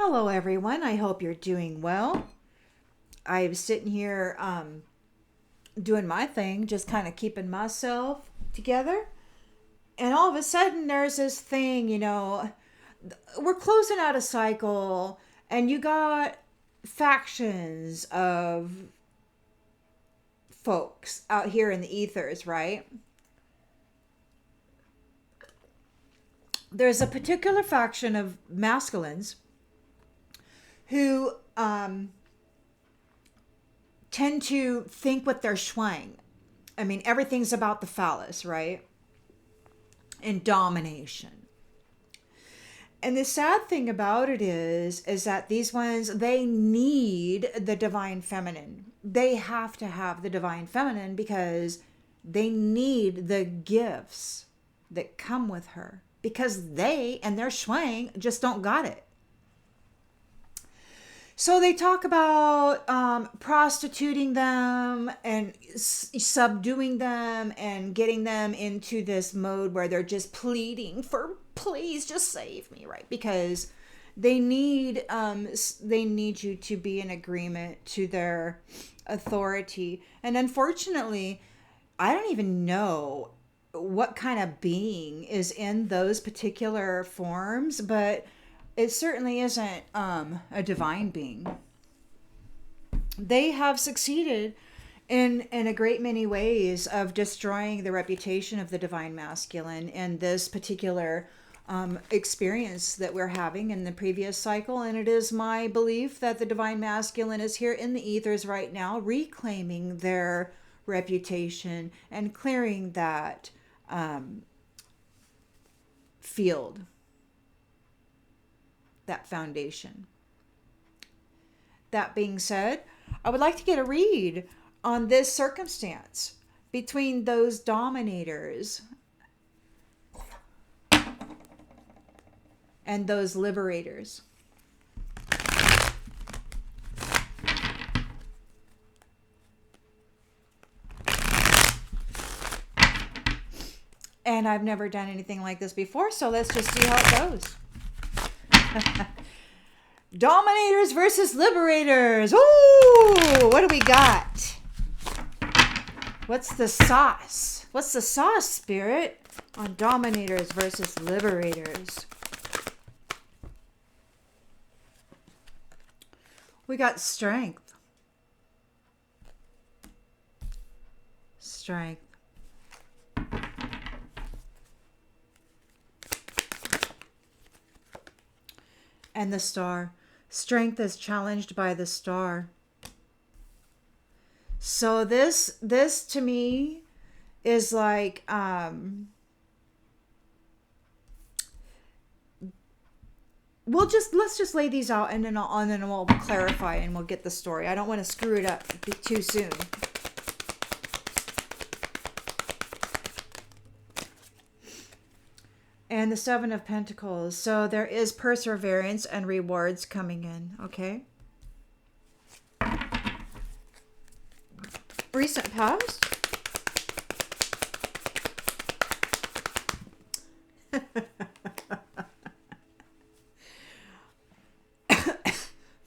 Hello, everyone. I hope you're doing well. I'm sitting here doing my thing, just kind of keeping myself together. And all of a sudden, there's this thing, we're closing out a cycle, and you got factions of folks out here in the ethers, right? There's a particular faction of masculines who tend to think with their schwang. I mean, everything's about the phallus, right? And domination. And the sad thing about it is that these ones, they need the divine feminine. They have to have the divine feminine because they need the gifts that come with her because they and their schwang just don't got it. So they talk about prostituting them and subduing them and getting them into this mode where they're just pleading for, please just save me, right? Because they need you to be in agreement to their authority. And unfortunately, I don't even know what kind of being is in those particular forms, but it certainly isn't a divine being. They have succeeded in a great many ways of destroying the reputation of the divine masculine in this particular experience that we're having in the previous cycle. And it is my belief that the divine masculine is here in the ethers right now, reclaiming their reputation and clearing that field, that foundation. That being said, I would like to get a read on this circumstance between those dominators and those liberators. And I've never done anything like this before, so let's just see how it goes. Dominators versus liberators. Ooh, what do we got? What's the sauce? What's the sauce, Spirit, on dominators versus liberators? We got strength. Strength. And the star. Strength is challenged by the star. So this to me is like let's just lay these out and then we'll clarify and we'll get the story. I don't want to screw it up too soon. And the Seven of Pentacles. So there is perseverance and rewards coming in. Okay. Recent past.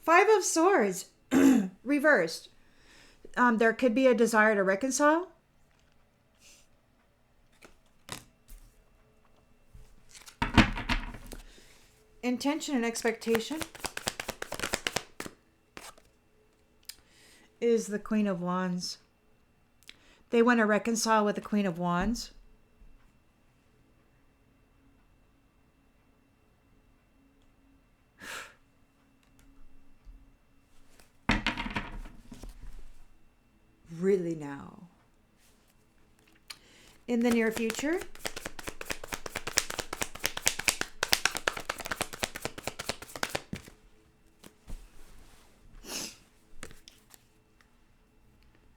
Five of Swords. Reversed. There could be a desire to reconcile. Intention and expectation is the Queen of Wands. They want to reconcile with the Queen of Wands. Really now. In the near future.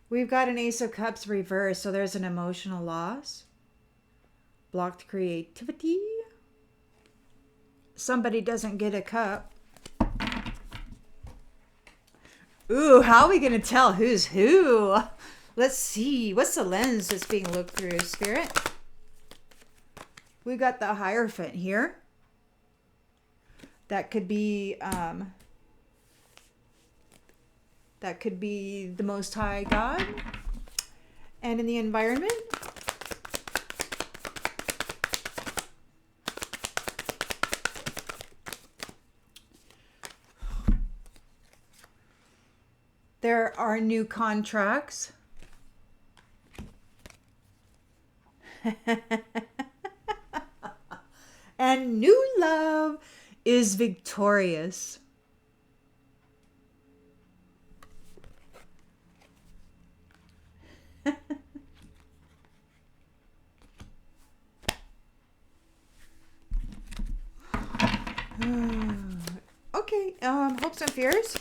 We've got an Ace of Cups reversed, so there's an emotional loss. Blocked creativity. Somebody doesn't get a cup. Ooh, how are we going to tell who's who? Let's see. What's the lens that's being looked through, Spirit? We got the Hierophant here. That could be the Most High God. And in the environment, there are new contracts. And new love is victorious. Okay, hopes and fears.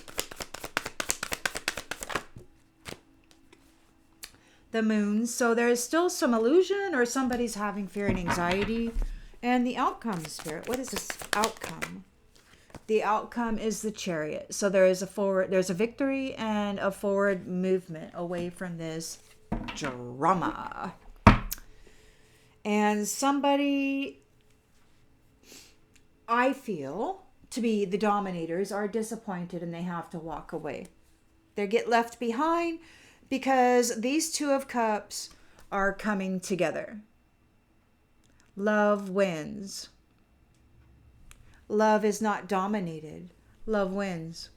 The moon. So there's still some illusion, or somebody's having fear and anxiety. And the outcome, Spirit. What is this outcome? The outcome is the Chariot. So there's a victory and a forward movement away from this drama. And somebody, I feel, to be the dominators, are disappointed and they have to walk away. They get left behind because these Two of Cups are coming together. Love wins. Love is not dominated. Love wins.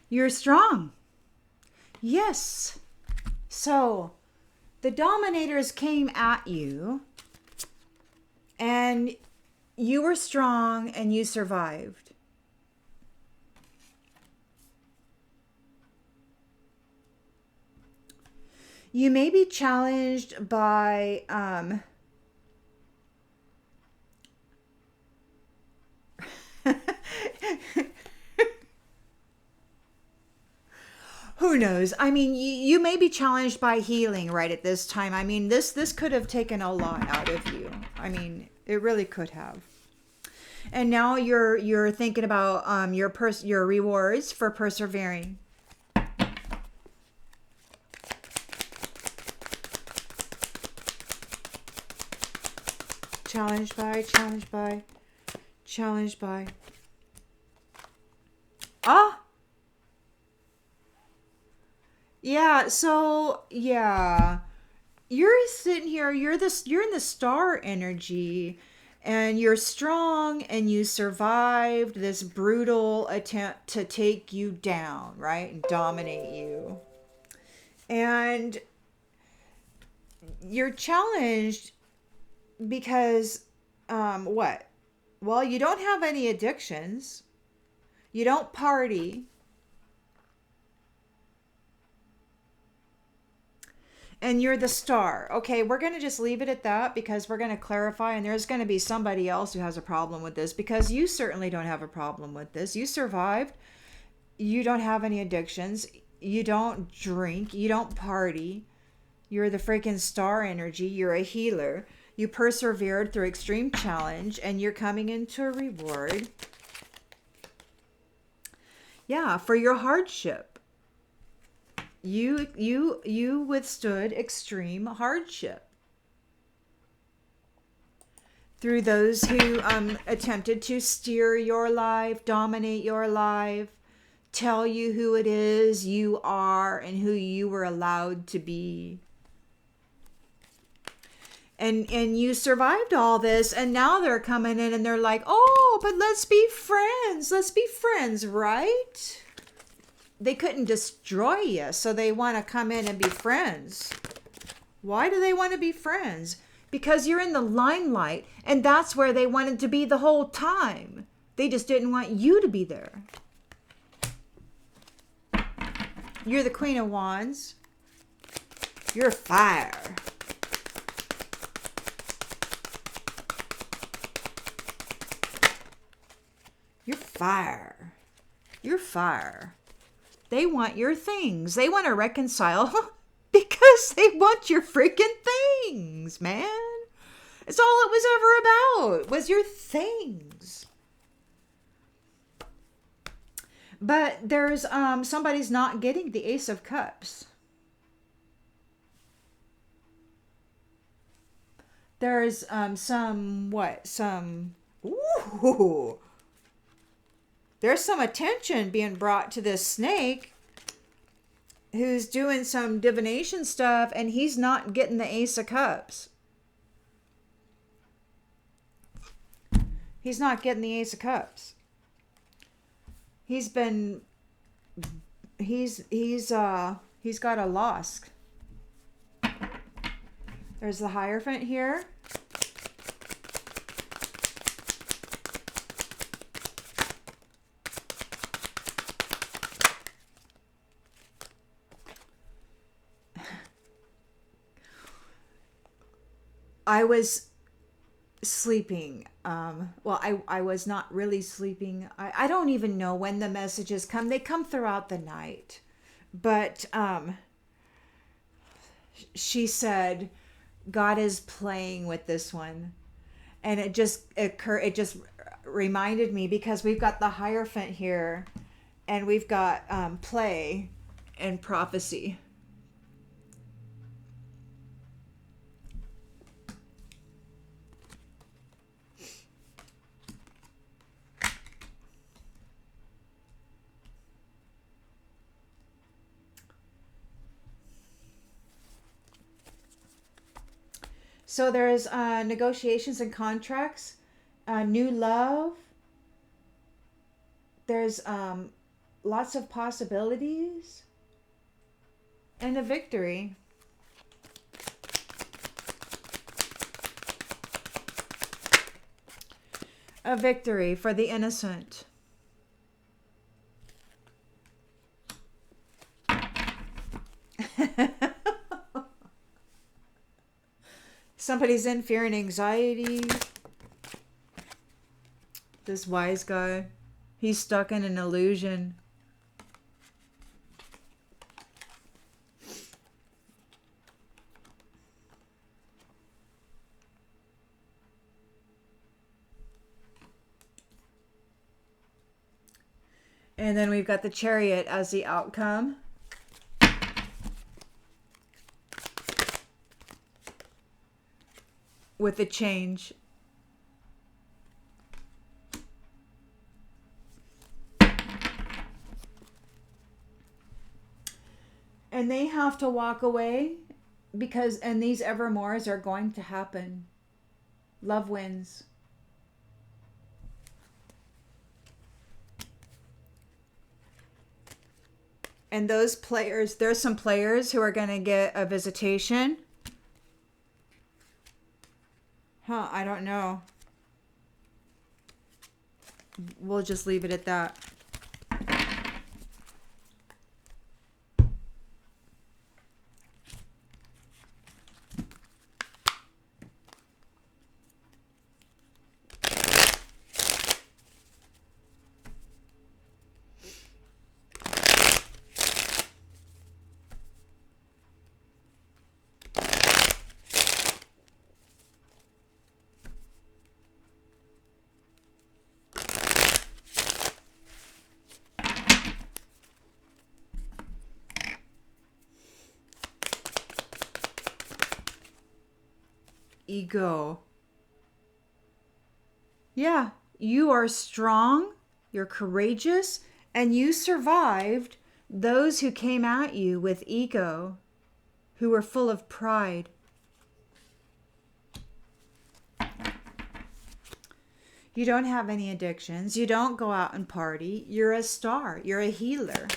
You're strong. Yes. So the dominators came at you and you were strong and you survived. You may be challenged by who knows? I mean, you may be challenged by healing right at this time. I mean, this could have taken a lot out of you. I mean, it really could have. And now you're thinking about your rewards for persevering. Challenged by. Ah. Yeah, so yeah. You're sitting here, you're in the star energy, and you're strong and you survived this brutal attempt to take you down, right? And dominate you. And you're challenged because what? Well, you don't have any addictions. You don't party. And you're the star. Okay, we're going to just leave it at that because we're going to clarify, and there's going to be somebody else who has a problem with this, because you certainly don't have a problem with this. You survived. You don't have any addictions. You don't drink. You don't party. You're the freaking star energy. You're a healer. You persevered through extreme challenge, and you're coming into a reward. Yeah, for your hardship. You withstood extreme hardship through those who attempted to steer your life, dominate your life, tell you who it is you are and who you were allowed to be. And you survived all this, and now they're coming in and they're like, oh, but let's be friends. Let's be friends, right? They couldn't destroy you, so they want to come in and be friends. Why do they want to be friends? because you're in the limelight, and that's where they wanted to be the whole time. They just didn't want you to be there. You're the Queen of Wands. You're fire. You're fire. You're fire. They want your things. They want to reconcile because they want your freaking things, man. It's all it was ever about, was your things. But there's somebody's not getting the Ace of Cups. There's ooh. There's some attention being brought to this snake who's doing some divination stuff, and he's not getting the Ace of Cups. He's not getting the Ace of Cups. He's got a loss. There's the Hierophant here. I was sleeping. I was not really sleeping. I don't even know when the messages come. They come throughout the night. But she said, God is playing with this one. And it just reminded me, because we've got the Hierophant here, and we've got play and prophecy. So there's negotiations and contracts, new love. There's lots of possibilities, and a victory. A victory for the innocent. Somebody's in fear and anxiety. This wise guy, he's stuck in an illusion. And then we've got the Chariot as the outcome. With the change. And they have to walk away and these evermores are going to happen. Love wins. And those players, there's some players who are going to get a visitation. I don't know. We'll just leave it at that. Ego. Yeah, you are strong, you're courageous, and you survived those who came at you with ego, who were full of pride. You don't have any addictions. You don't go out and party. You're a star. You're a healer.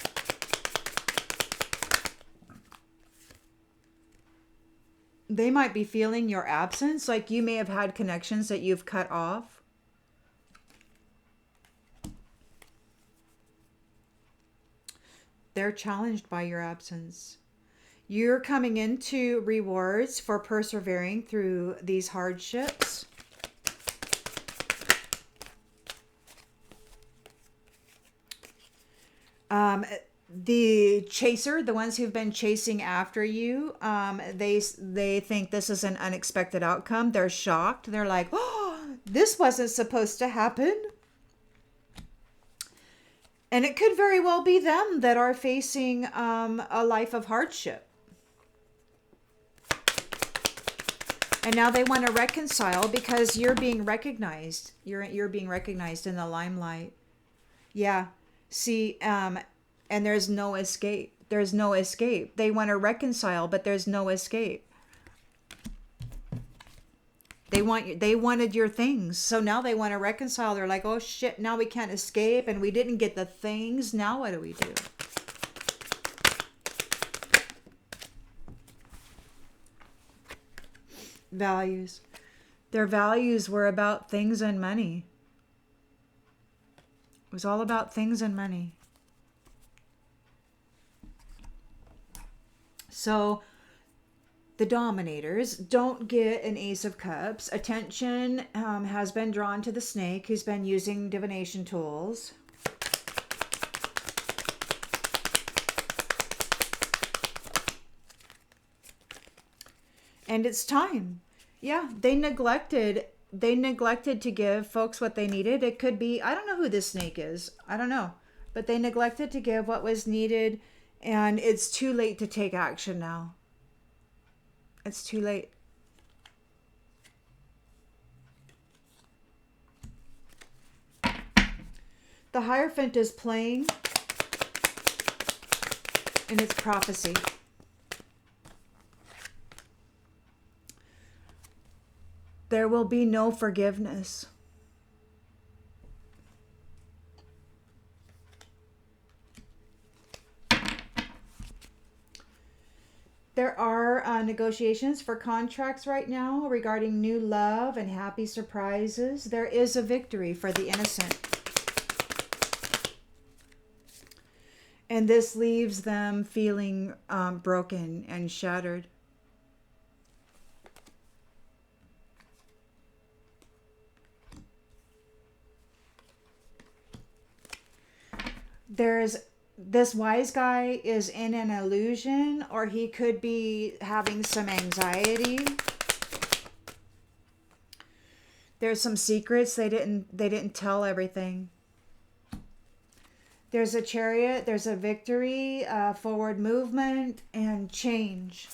They might be feeling your absence, like you may have had connections that you've cut off. They're challenged by your absence. You're coming into rewards for persevering through these hardships. The chaser, the ones who've been chasing after you, they think this is an unexpected outcome. They're shocked. They're like, oh, this wasn't supposed to happen. And it could very well be them that are facing a life of hardship. And now they want to reconcile because you're being recognized. You're being recognized in the limelight. Yeah. See, and there's no escape. There's no escape. They want to reconcile, but there's no escape. They wanted your things. So now they want to reconcile. They're like, "Oh shit, now we can't escape and we didn't get the things. Now what do we do?" Values. Their values were about things and money. It was all about things and money. So the dominators don't get an Ace of Cups. Attention has been drawn to the snake who's been using divination tools. And it's time. Yeah, they neglected to give folks what they needed. It could be, I don't know who this snake is. I don't know. But they neglected to give what was needed, and it's too late to take action now. It's too late. The Hierophant is playing in its prophecy. There will be no forgiveness. There are negotiations for contracts right now regarding new love and happy surprises. There is a victory for the innocent. And this leaves them feeling broken and shattered. This wise guy is in an illusion, or he could be having some anxiety. There's some secrets they didn't tell everything. There's a Chariot, there's a victory, forward movement, and change.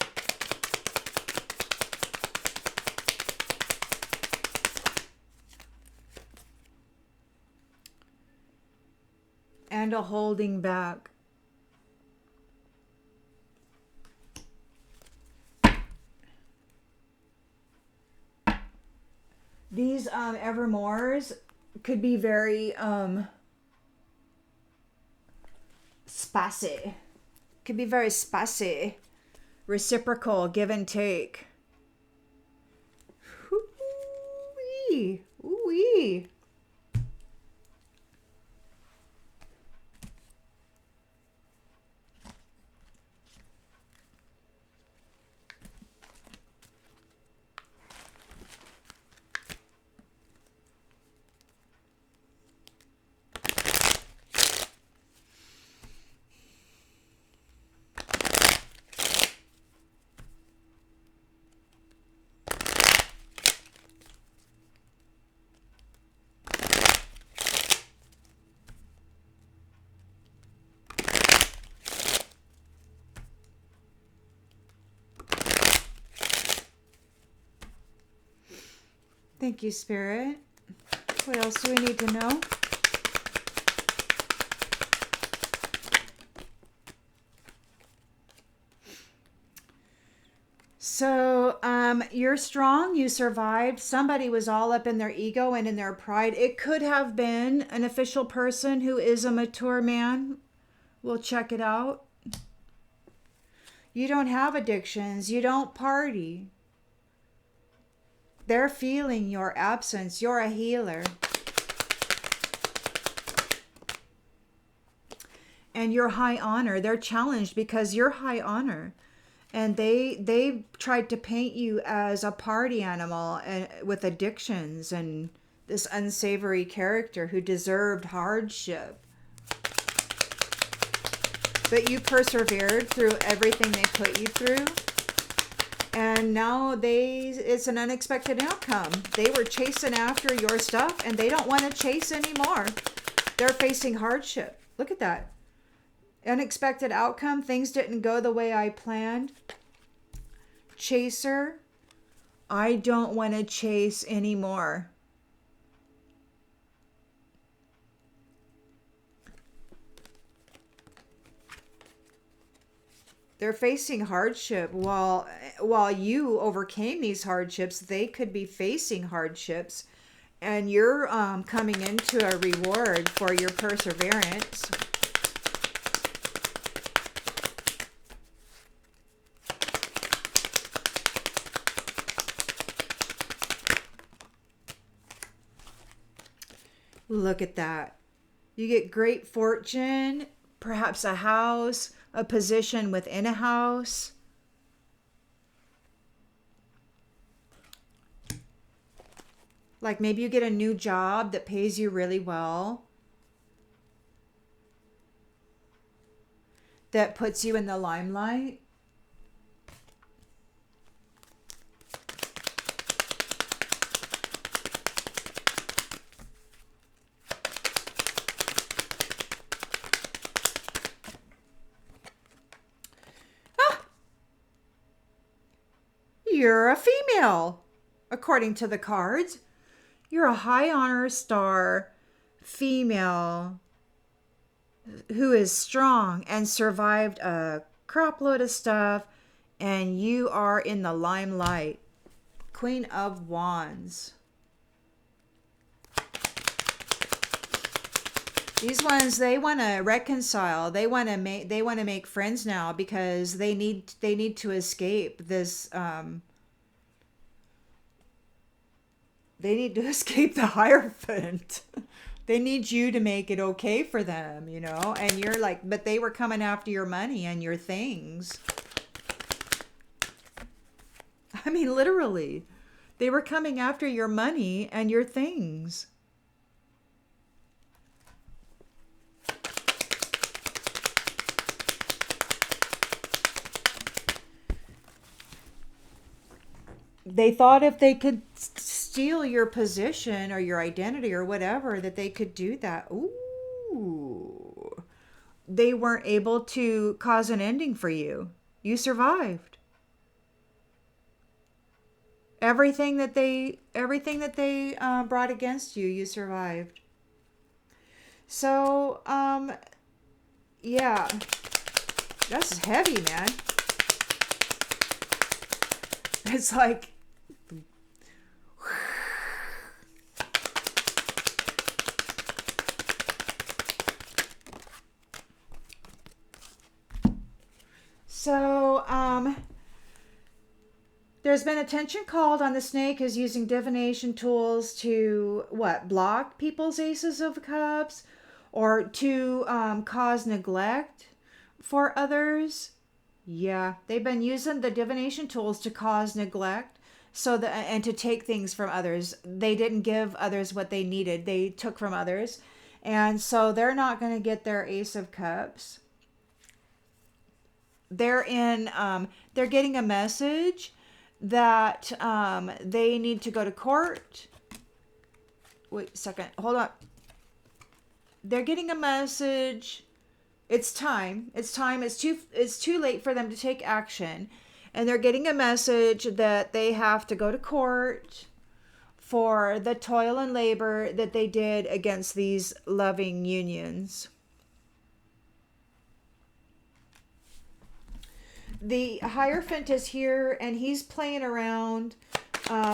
And a holding back. These evermores could be very spicy. Could be very spicy. Reciprocal, give and take. Ooh-wee. Ooh-wee. Thank you, Spirit. What else do we need to know? So, you're strong. You survived. Somebody was all up in their ego and in their pride. It could have been an official person who is a mature man. We'll check it out. You don't have addictions. You don't party. They're feeling your absence. You're a healer. And you're high honor. They're challenged because you're high honor. And they tried to paint you as a party animal and with addictions and this unsavory character who deserved hardship. But you persevered through everything they put you through. And now it's an unexpected outcome. They were chasing after your stuff and they don't want to chase anymore. They're facing hardship. Look at that. Unexpected outcome. Things didn't go the way I planned. Chaser. I don't want to chase anymore. They're facing hardship while you overcame these hardships. They could be facing hardships, and you're coming into a reward for your perseverance. Look at that. You get great fortune, perhaps a house, a position within a house. Like maybe you get a new job that pays you really well, that puts you in the limelight. You're a female, according to the cards. You're a high honor star female who is strong and survived a crap load of stuff, and you are in the limelight. Queen of Wands. These ones, they want to reconcile. They want to make friends now because they need to escape this they need to escape the Hierophant. They need you to make it okay for them, you know? And you're like, but they were coming after your money and your things. I mean, literally. They were coming after your money and your things. They thought if they could steal your position or your identity or whatever, that they could do that. Ooh. They weren't able to cause an ending for you. You survived. Everything that they brought against you, you survived. So, yeah. That's heavy, man. It's like, so, there's been attention called on the snake as using divination tools to, block people's aces of cups or to cause neglect for others. Yeah, they've been using the divination tools to cause neglect and to take things from others. They didn't give others what they needed. They took from others. And so they're not going to get their ace of cups. They're getting a message that they need to go to court. Wait a second. Hold on. They're getting a message. It's time. It's too late for them to take action. And they're getting a message that they have to go to court for the toil and labor that they did against these loving unions. The Hierophant is here and he's playing around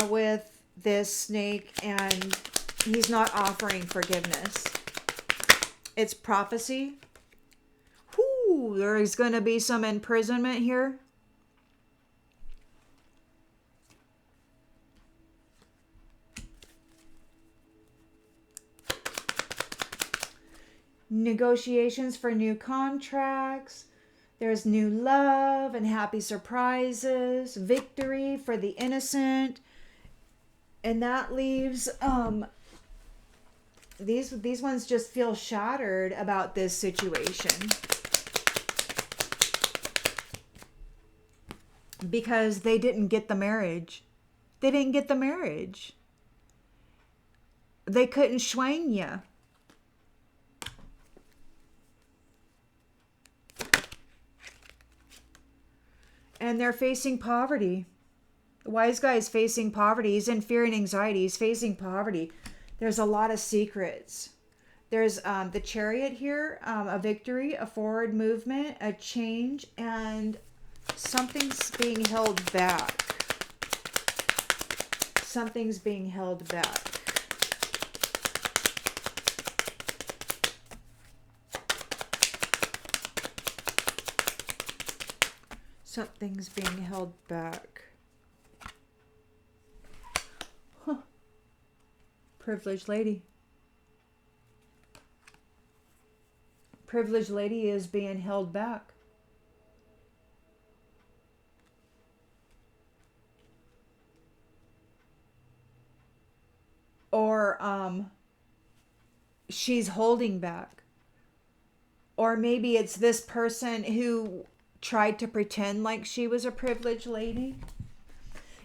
with this snake and he's not offering forgiveness. It's prophecy. Whoo, there is going to be some imprisonment here. negotiations for new contracts. There's new love and happy surprises, victory for the innocent. And that leaves these ones just feel shattered about this situation. Because they didn't get the marriage. They didn't get the marriage. They couldn't swing you. And they're facing poverty. The wise guy is facing poverty. He's in fear and anxiety. He's facing poverty. There's a lot of secrets. There's the Chariot here, a victory, a forward movement, a change, and something's being held back. Something's being held back. Something's being held back. Huh. Privileged lady. Privileged lady is being held back. Or she's holding back. Or maybe it's this person who tried to pretend like she was a privileged lady.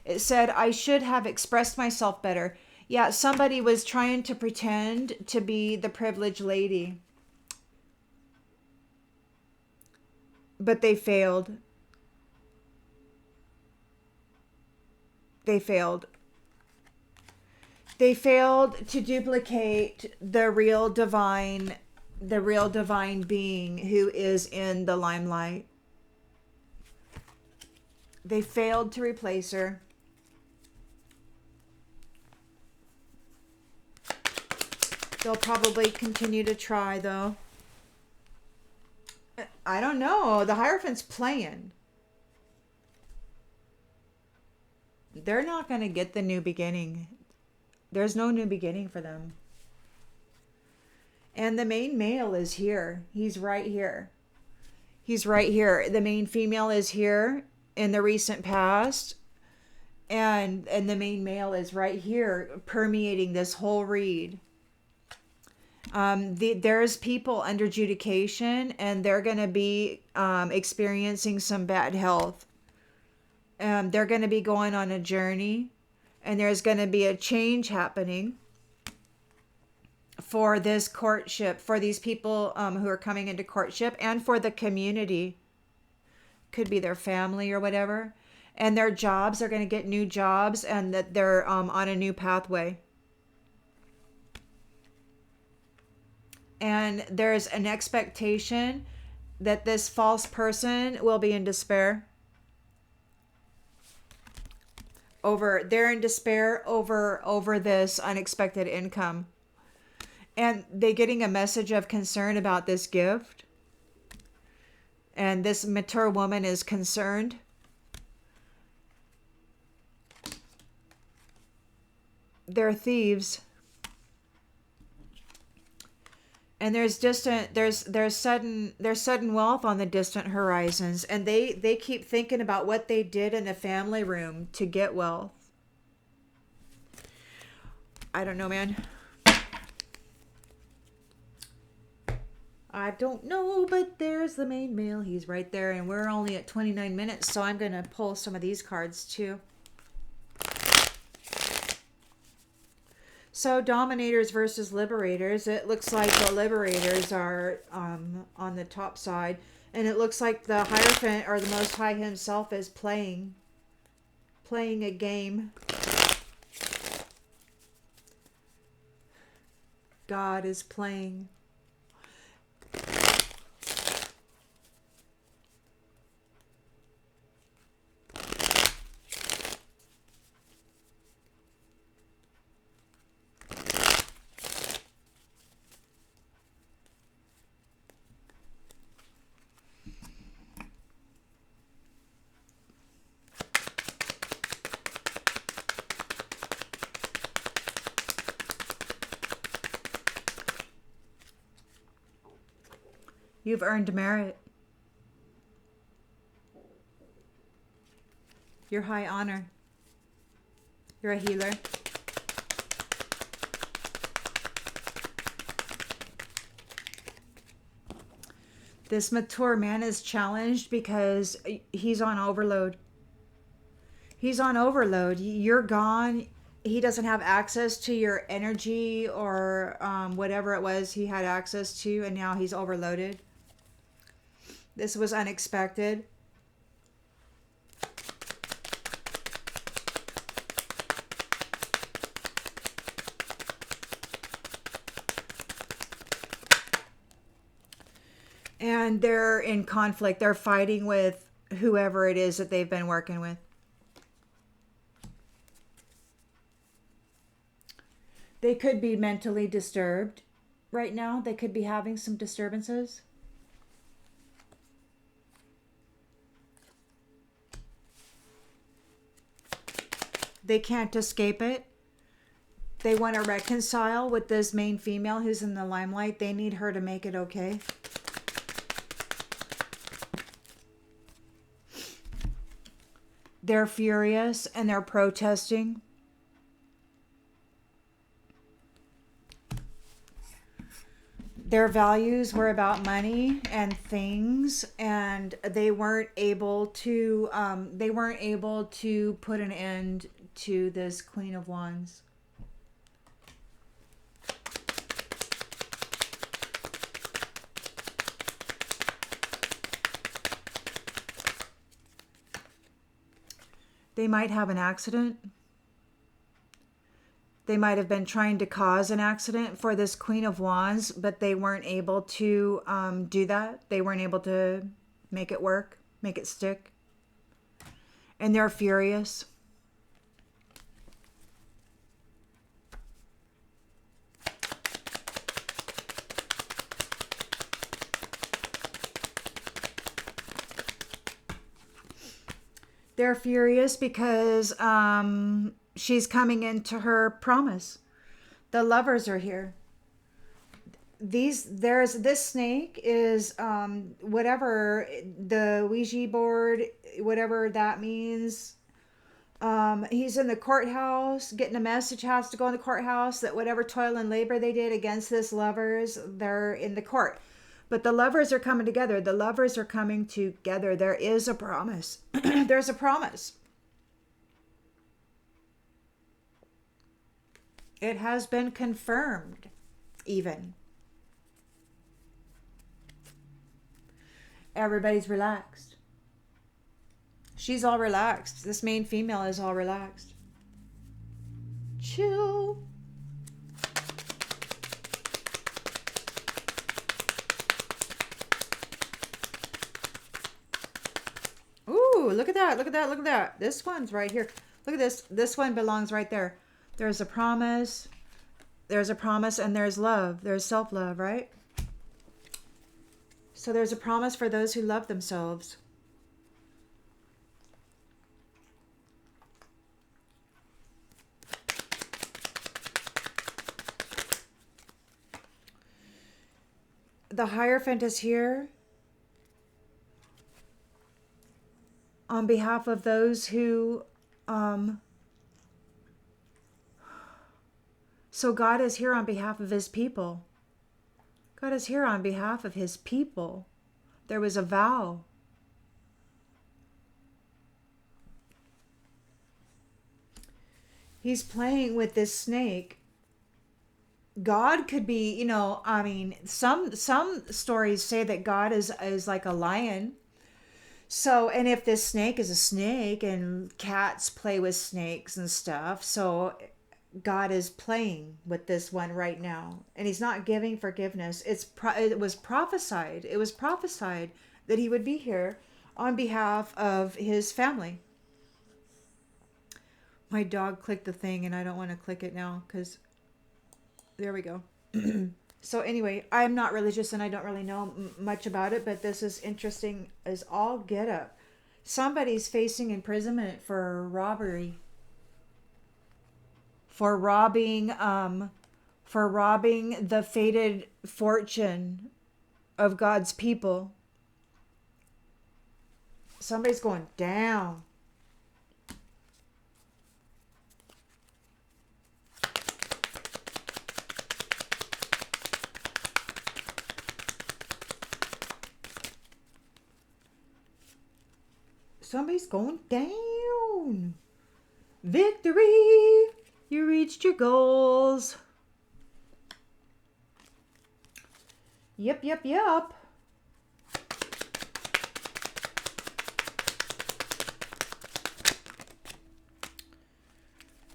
It said, I should have expressed myself better. Yeah, somebody was trying to pretend to be the privileged lady. But they failed. They failed. They failed to duplicate the real divine being who is in the limelight. They failed to replace her. They'll probably continue to try, though. I don't know. The Hierophant's playing. They're not going to get the new beginning. There's no new beginning for them. And the main male is here. He's right here. He's right here. The main female is here in the recent past. And the main male is right here permeating this whole read. There's people under adjudication, and they're going to be experiencing some bad health. They're going to be going on a journey, and there's going to be a change happening for this courtship, for these people who are coming into courtship, and for the community. Could be their family or whatever. And their jobs, are going to get new jobs, and that they're on a new pathway. And there's an expectation that this false person will be in despair. They're in despair over this unexpected income. And they're getting a message of concern about this gift. And this mature woman is concerned. They're thieves. And there's sudden wealth on the distant horizons, and they keep thinking about what they did in the family room to get wealth. I don't know, man. I don't know, but there's the main male. He's right there, and we're only at 29 minutes, so I'm going to pull some of these cards too. So dominators versus liberators. It looks like the liberators are on the top side. And it looks like the Hierophant, or the Most High himself, is playing a game. God is playing. You've earned merit. You're high honor. You're a healer. This mature man is challenged because he's on overload. He's on overload. You're gone. He doesn't have access to your energy or whatever it was he had access to, and now he's overloaded. This was unexpected. And they're in conflict. They're fighting with whoever it is that they've been working with. They could be mentally disturbed right now. They could be having some disturbances. They can't escape it. They want to reconcile with this main female who's in the limelight. They need her to make it okay. They're furious and they're protesting. Their values were about money and things, and they weren't able to put an end to this Queen of Wands. They might have an accident. They might have been trying to cause an accident for this Queen of Wands, but they weren't able to do that. They weren't able to make it work, make it stick. And they're furious. They're furious because she's coming into her promise. The lovers are here. This snake is whatever the Ouija board, whatever that means. He's in the courthouse getting a message, has to go in the courthouse that whatever toil and labor they did against this lovers, they're in the court. But the lovers are coming together. The lovers are coming together. There is a promise. There's a promise. It has been confirmed, even. Everybody's relaxed. She's all relaxed. This main female is all relaxed. Chill. Ooh, look at that. Look at that. Look at that. This one's right here. Look at this. This one belongs right there. There's a promise. There's a promise and there's love. There's self-love, right? So there's a promise for those who love themselves. The Hierophant is here on behalf of those who so God is here on behalf of his people. God is here on behalf of his people. There was a vow. He's playing with this snake. God could be, I mean, some stories say that God is like a lion. So, and if this snake is a snake, and cats play with snakes and stuff, so God is playing with this one right now, and he's not giving forgiveness. It was prophesied. It was prophesied that he would be here on behalf of his family. My dog clicked the thing, and I don't want to click it now because there we go. So anyway, I'm not religious and I don't really know much about it, but this is interesting as all get up. Somebody's facing imprisonment for robbery. For robbing the fated fortune of God's people. Somebody's going down. Somebody's going down. Victory! You reached your goals. Yep, yep, yep.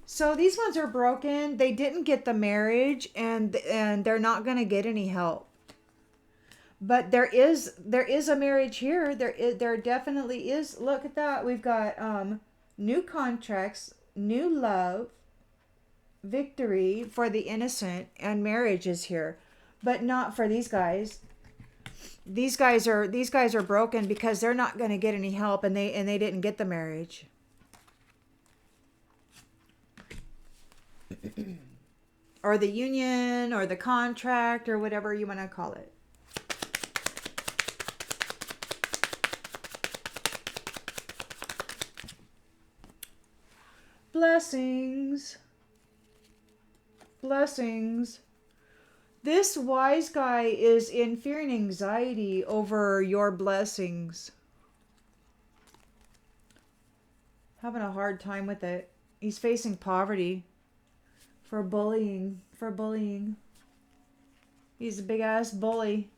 So these ones are broken. They didn't get the marriage, and they're not going to get any help. But there is a marriage here. There definitely is. Look at that. We've got new contracts, new love, victory for the innocent, and marriage is here. But not for these guys. These guys are broken because they're not going to get any help, and they didn't get the marriage. Or the union, or the contract, or whatever you want to call it. Blessings. Blessings. This wise guy is in fear and anxiety over your blessings. Having a hard time with it. He's facing poverty. For bullying. He's a big ass bully.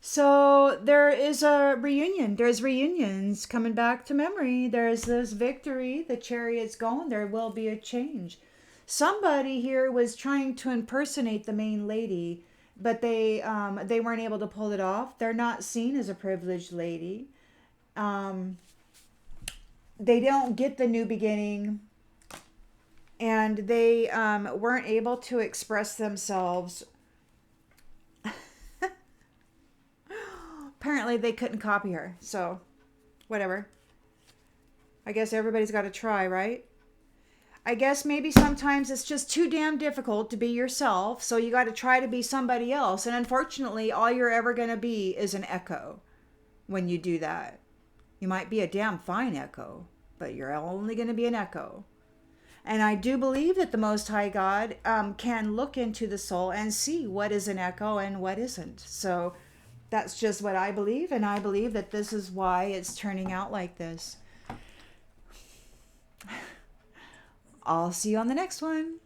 So there is a reunion. There's reunions coming back to memory. There's this victory. The chariot's going. There will be a change. Somebody here was trying to impersonate the main lady, but they weren't able to pull it off. They're not seen as a privileged lady. They don't get the new beginning, and they weren't able to express themselves. Apparently they couldn't copy her, so whatever. I guess everybody's got to try, right? I guess maybe sometimes it's just too damn difficult to be yourself, so you got to try to be somebody else. And unfortunately, all you're ever going to be is an echo when you do that. You might be a damn fine echo, but you're only going to be an echo. And I do believe that the Most High God can look into the soul and see what is an echo and what isn't. So that's just what I believe, and I believe that this is why it's turning out like this. I'll see you on the next one.